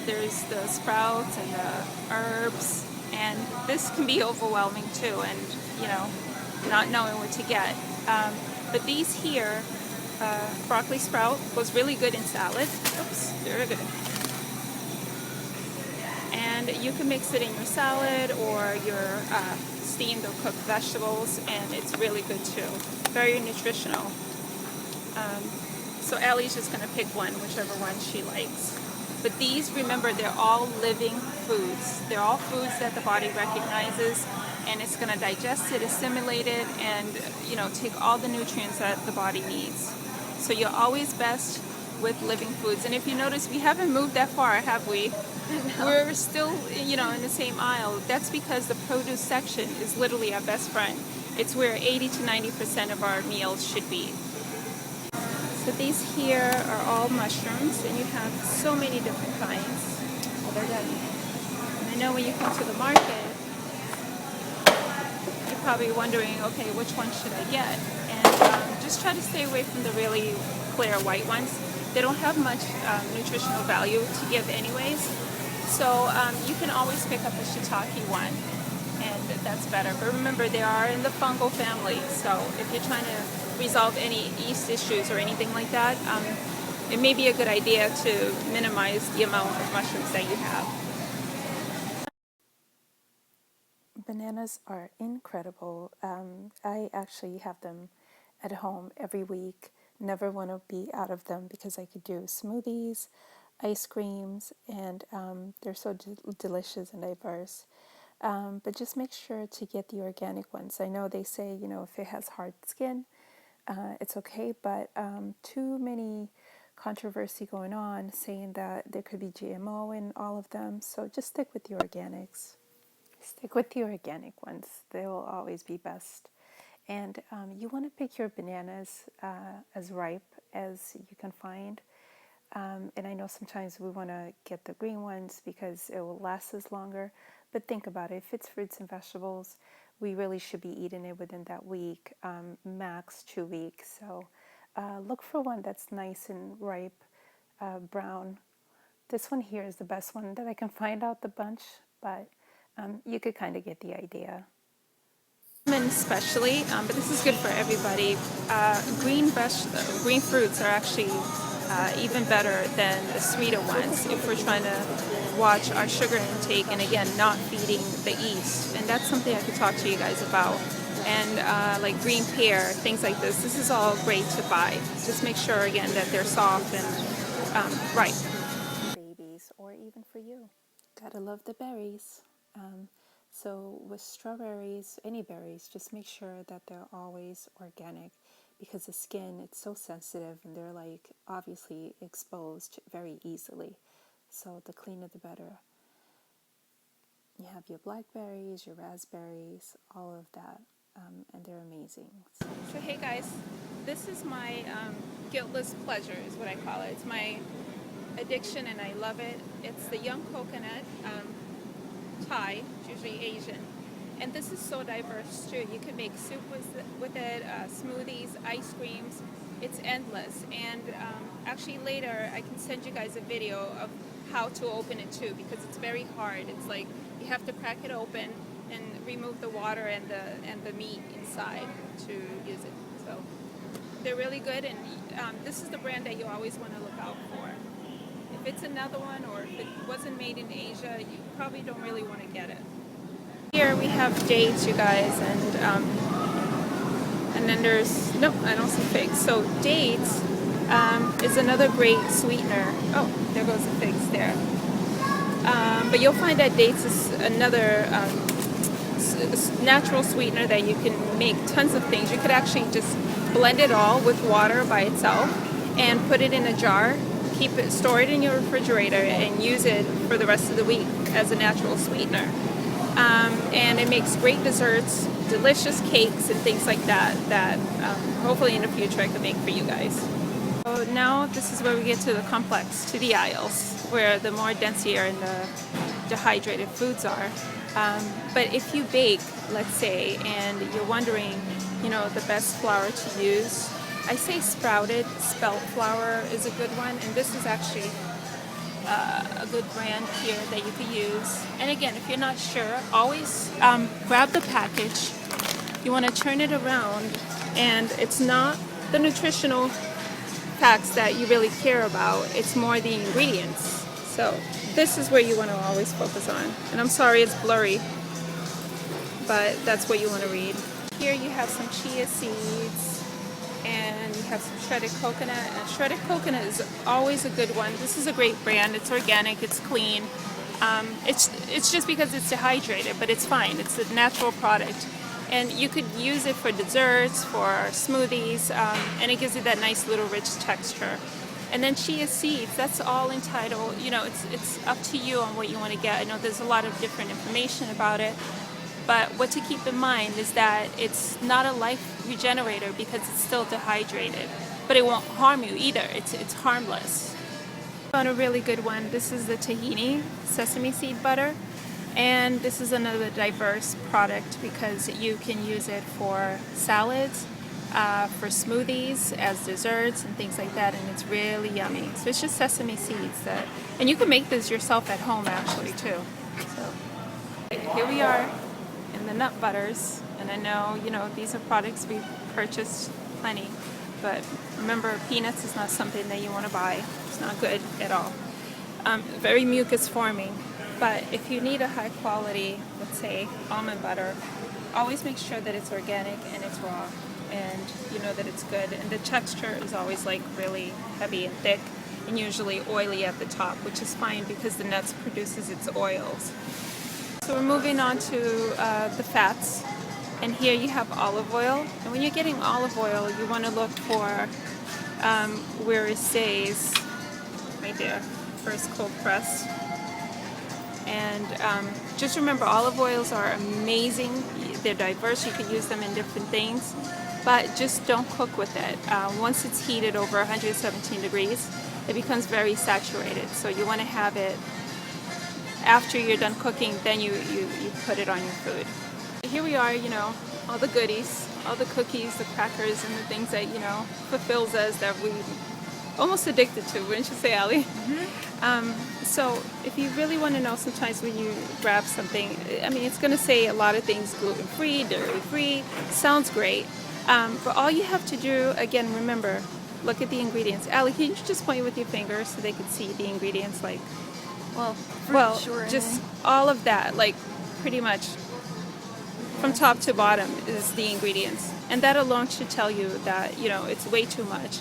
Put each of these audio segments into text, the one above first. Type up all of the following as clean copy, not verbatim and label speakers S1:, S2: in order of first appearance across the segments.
S1: there's the sprouts and the herbs, and this can be overwhelming too, and you know, not knowing what to get. But these here, broccoli sprout was really good in salad. Oops, very good. And you can mix it in your salad or your steamed or cooked vegetables, and it's really good too. Very nutritional. So Allie's just gonna pick one, whichever one she likes. But these, remember, they're all living foods. They're all foods that the body recognizes, and it's gonna digest it, assimilate it, and you know, take all the nutrients that the body needs. So you're always best with living foods. And if you notice, we haven't moved that far, have we? No. We're still, you know, in the same aisle. That's because the produce section is literally our best friend. It's where 80 to 90% of our meals should be. So these here are all mushrooms, and you have so many different kinds. Well, they're done. And I know when you come to the market, you're probably wondering, okay, which one should I get? And just try to stay away from the really clear white ones. They don't have much nutritional value to give anyways. So you can always pick up a shiitake one, and that's better. But remember, they are in the fungal family, so if you're trying to resolve any yeast issues or anything like that, it may be a good idea to minimize the amount of mushrooms that you have.
S2: Bananas are incredible. I actually have them at home every week. Never want to be out of them because I could do smoothies, ice creams, and they're so delicious and diverse. But just make sure to get the organic ones. I know they say, you know, if it has hard skin, it's okay, but too many controversy going on saying that there could be GMO in all of them. So just stick with the organics. Stick with the organic ones. They will always be best. And you want to pick your bananas as ripe as you can find. And I know sometimes we want to get the green ones because it will last us longer. But think about it. If it's fruits and vegetables, we really should be eating it within that week, max 2 weeks. So look for one that's nice and ripe, brown. This one here is the best one that I can find out the bunch, but you could kind of get the idea.
S1: Especially, but this is good for everybody. Green fruits are actually even better than the sweeter ones if we're trying to watch our sugar intake and again not feeding the yeast. And that's something I could talk to you guys about. And like green pear, things like this. This is all great to buy. Just make sure again that they're soft and ripe.
S2: Babies, or even for you. Gotta love the berries. So with strawberries, any berries, just make sure that they're always organic because the skin, it's so sensitive and they're like obviously exposed very easily. So the cleaner the better. You have your blackberries, your raspberries, all of that, and they're amazing.
S1: So hey guys, this is my guiltless pleasure is what I call it. It's my addiction and I love it. It's the young coconut. Thai, it's usually Asian, and this is so diverse too. You can make soup with it, smoothies, ice creams. It's endless. And actually later I can send you guys a video of how to open it too, because it's very hard. It's like you have to crack it open and remove the water and the meat inside to use it. So they're really good, and this is the brand that you always want to look out for. If it's another one or if it wasn't made in Asia, you probably don't really want to get it. Here we have dates, you guys, and then there's, nope, I don't see figs. So dates is another great sweetener. Oh, there goes the figs there. But you'll find that dates is another natural sweetener that you can make tons of things. You could actually just blend it all with water by itself and put it in a jar. Keep it, store it in your refrigerator and use it for the rest of the week as a natural sweetener. And it makes great desserts, delicious cakes and things like that hopefully in the future I can make for you guys. So now this is where we get to the complex, to the aisles, where the more densier and the dehydrated foods are. But if you bake, let's say, and you're wondering, you know, the best flour to use, I say sprouted spelt flour is a good one, and this is actually a good brand here that you could use. And again, if you're not sure, always grab the package. You want to turn it around, and it's not the nutritional facts that you really care about. It's more the ingredients. So this is where you want to always focus on. And I'm sorry it's blurry, but that's what you want to read. Here you have some chia seeds, and you have some shredded coconut. And shredded coconut is always a good one. This is a great brand. It's organic, it's clean. It's just because it's dehydrated, but it's fine. It's a natural product. And you could use it for desserts, for smoothies, and it gives you that nice little rich texture. And then chia seeds, that's all entitled, you know, it's up to you on what you want to get. I know there's a lot of different information about it, but what to keep in mind is that it's not a life regenerator because it's still dehydrated, but it won't harm you either. It's harmless. On a really good one, this is the tahini sesame seed butter. And this is another diverse product because you can use it for salads, for smoothies, as desserts and things like that, and it's really yummy. So it's just sesame seeds and you can make this yourself at home actually too. So here we are in the nut butters, and I know, you know, these are products we've purchased plenty, but remember, peanuts is not something that you want to buy. It's not good at all. Very mucus forming. But if you need a high quality, let's say almond butter, always make sure that it's organic and it's raw, and you know that it's good. And the texture is always like really heavy and thick, and usually oily at the top, which is fine because the nuts produces its oils. So we're moving on to the fats, and here you have olive oil. And when you're getting olive oil, you want to look for where it says right there, first cold pressed. And just remember, olive oils are amazing. They're diverse. You can use them in different things, but just don't cook with it. Once it's heated over 117 degrees, it becomes very saturated. So you want to have it after you're done cooking, then you put it on your food. Here we are, you know, all the goodies, all the cookies, the crackers, and the things that, you know, fulfills us, that we almost addicted to, wouldn't you say, Allie? Mm-hmm. So if you really want to know, sometimes when you grab something, I mean, it's going to say a lot of things, gluten-free, dairy-free, sounds great. But all you have to do, again, remember, look at the ingredients. Allie, can you just point with your finger so they can see the ingredients? Like, well, sure, just all of that, like pretty much from top to bottom is the ingredients. And that alone should tell you that, you know, it's way too much.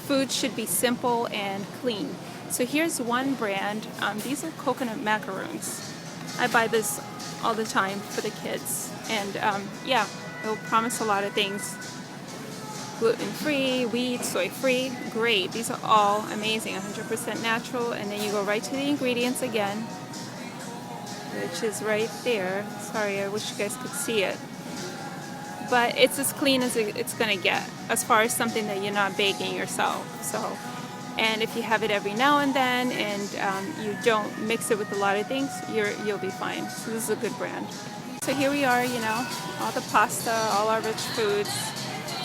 S1: Food should be simple and clean. So here's one brand. These are coconut macaroons. I buy this all the time for the kids. And yeah, it'll promise a lot of things. Gluten-free, wheat, soy-free, great. These are all amazing, 100% natural. And then you go right to the ingredients again, which is right there. Sorry, I wish you guys could see it. But it's as clean as it's going to get as far as something that you're not baking yourself. So, and if you have it every now and then, and you don't mix it with a lot of things, you'll be fine. So this is a good brand. So here we are, you know, all the pasta, all our rich foods.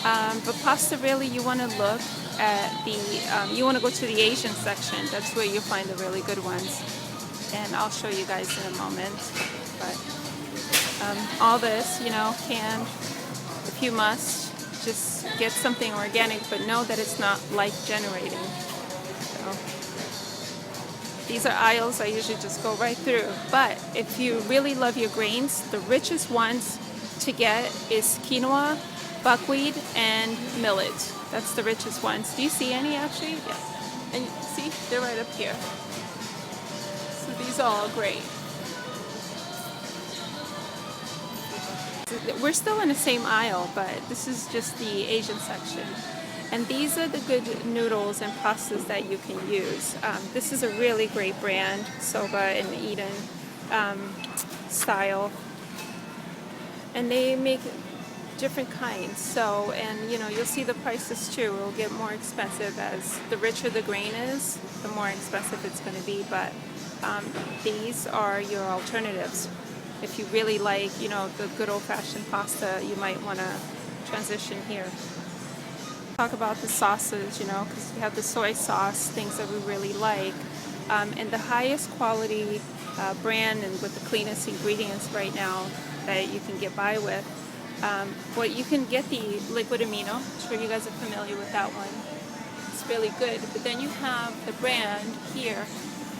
S1: But pasta, really, you want to look at the, you want to go to the Asian section. That's where you'll find the really good ones. And I'll show you guys in a moment. But all this, you know, canned. If you must, just get something organic, but know that it's not life-generating. So, these are aisles I usually just go right through. But if you really love your grains, the richest ones to get is quinoa, buckwheat, and millet. That's the richest ones. Do you see any actually? Yeah. And see, they're right up here. So these are all great. We're still in the same aisle, but this is just the Asian section. And these are the good noodles and pastas that you can use. This is a really great brand, Soba and Eden style. And they make different kinds. So, and you know, you'll see the prices too. It'll get more expensive as the richer the grain is, the more expensive it's going to be. But these are your alternatives. If you really like, you know, the good old-fashioned pasta, you might want to transition here. Talk about the sauces, you know, because we have the soy sauce, things that we really like. and the highest quality brand and with the cleanest ingredients right now that you can get by with. Well, you can get the liquid amino. I'm sure you guys are familiar with that one. It's really good. But then you have the brand here,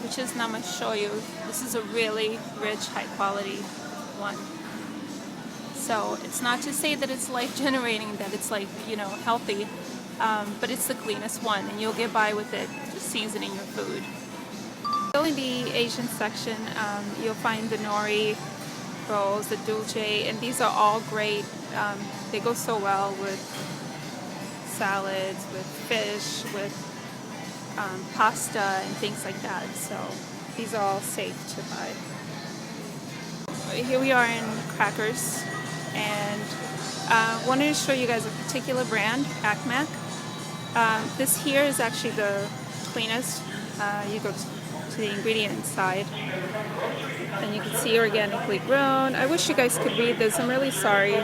S1: which is Namashoyu. This is a really rich, high quality one. So it's not to say that it's life generating, that it's like, you know, healthy, but it's the cleanest one, and you'll get by with it just seasoning your food. Still in the Asian section, you'll find the nori rolls, the dulce, and these are all great. They go so well with salads, with fish, with pasta and things like that. So these are all safe to buy. Here we are in Crackers, and wanted to show you guys a particular brand, Akmak. This here is actually the cleanest. You go to the ingredient side, and you can see organically grown. I wish you guys could read this. I'm really sorry.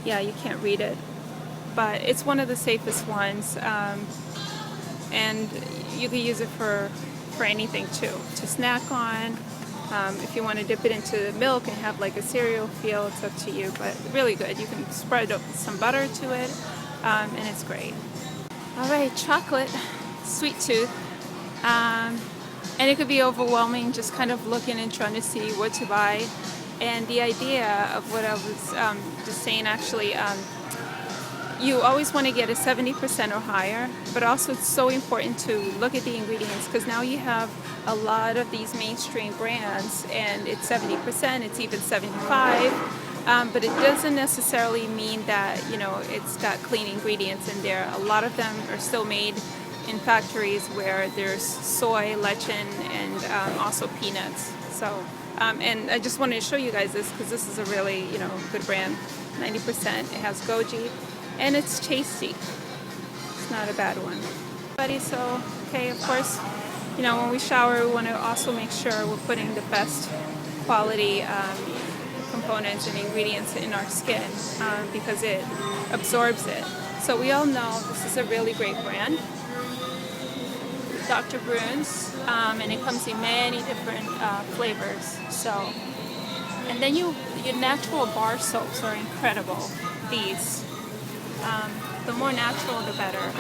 S1: Yeah, you can't read it, but it's one of the safest ones, and you can use it for anything too, to snack on. If you want to dip it into milk and have like a cereal feel, it's up to you, but really good. You can spread up some butter to it, and it's great. All right, chocolate, sweet tooth, and it could be overwhelming just kind of looking and trying to see what to buy. And the idea of what I was just saying, actually, you always want to get a 70% or higher, but also it's so important to look at the ingredients, because now you have a lot of these mainstream brands and it's 70%, it's even 75%, but it doesn't necessarily mean that, you know, it's got clean ingredients in there. A lot of them are still made in factories where there's soy, lecithin, and also peanuts. So, and I just wanted to show you guys this because this is a really, you know, good brand. 90%. It has goji, and it's tasty. It's not a bad one. So, okay, of course, you know, when we shower, we want to also make sure we're putting the best quality components and ingredients in our skin because it absorbs it. So we all know this is a really great brand, Dr. Bruns, and it comes in many different flavors. So, and then your natural bar soaps are incredible. These, the more natural, the better.